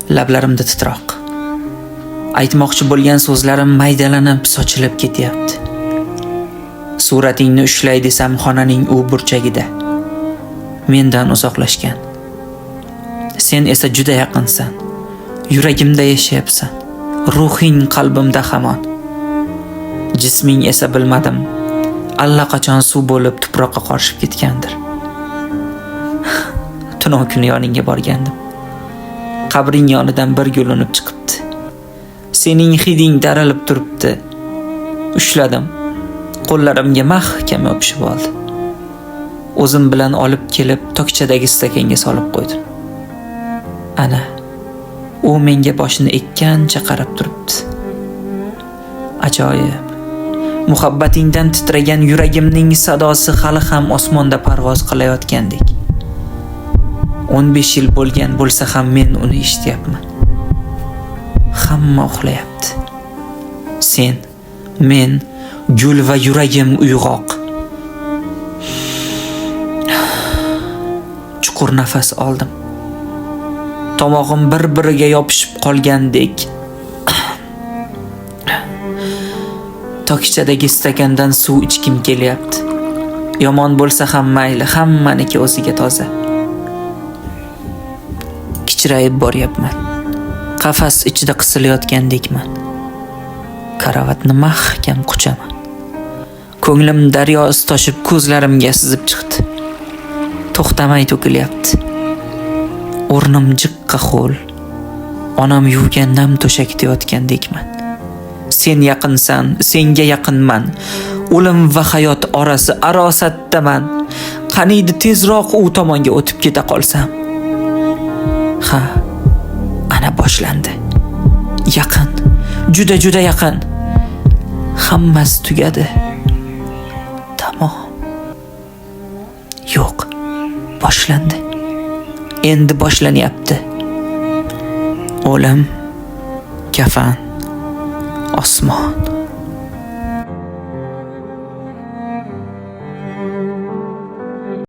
Lablarimda titroq. Aytmoqchi bo'lgan so'zlarim maydalanib sochilib ketyapti. Suratingni ushlay desam xonaning u burchagida. Mendan uzoqlashgan. Sen esa juda yaqinsan. Yuragimda yashayapsan. Ruhing qalbimda hamon. Jisming esa bilmadim, allaqachon suv bo'lib tuproqqa qorishib ketgandir. Tunov kuni yoningga borgandim. Qabring yonidan bir gul unib chiqibdi. Sening hiding daralib turibdi. Ushladim. Qo'llarimga mahkam yopishib oldi. O'zim bilan olib kelib tokchadagi stakanga solib qo'ydim. Ana, u menga boshini ekkancha qarab turibdi. Ajoyib. Muhabbatingdan titragan yuragimning sadosi hali ham osmonda parvoz qilayotgandek. 15 yil bo'lgan bo'lsa ham men uni eshityapman. Hamma uxlayapti. Sen, men, gul va yuragim uyg'oq. Chuqur nafas oldim. Tomog'im bir-biriga yopishib qolgandek. Tokchadagi stakandan suv ichkim kelyapti. Yomon bo'lsa ham mayli, hammaniki o'ziga toza. Kichrayib boryapman. Qafas ichida qisilayotgandekman. Karavotni mahkam quchaman. Ko'nglim daryo toshib ko'zlarimga sizib chiqdi. To'xtamay to'kilyapti. O'rnim jiqqa ho'l. Onam yuvgan nam to'shakda yotgandekman. Sen yaqinsan, senga yaqinman. O'lim va hayot orasi arosatdaman. Qaniydi tezroq u tomonga o'tib keta qolsam. Ha, ana boshlandi. Yaqin, juda yaqin. Hammasi tugadi. Tamom. Yo'q, boshlandi. Endi boshlanyapti. O'lim, kafan, osmon.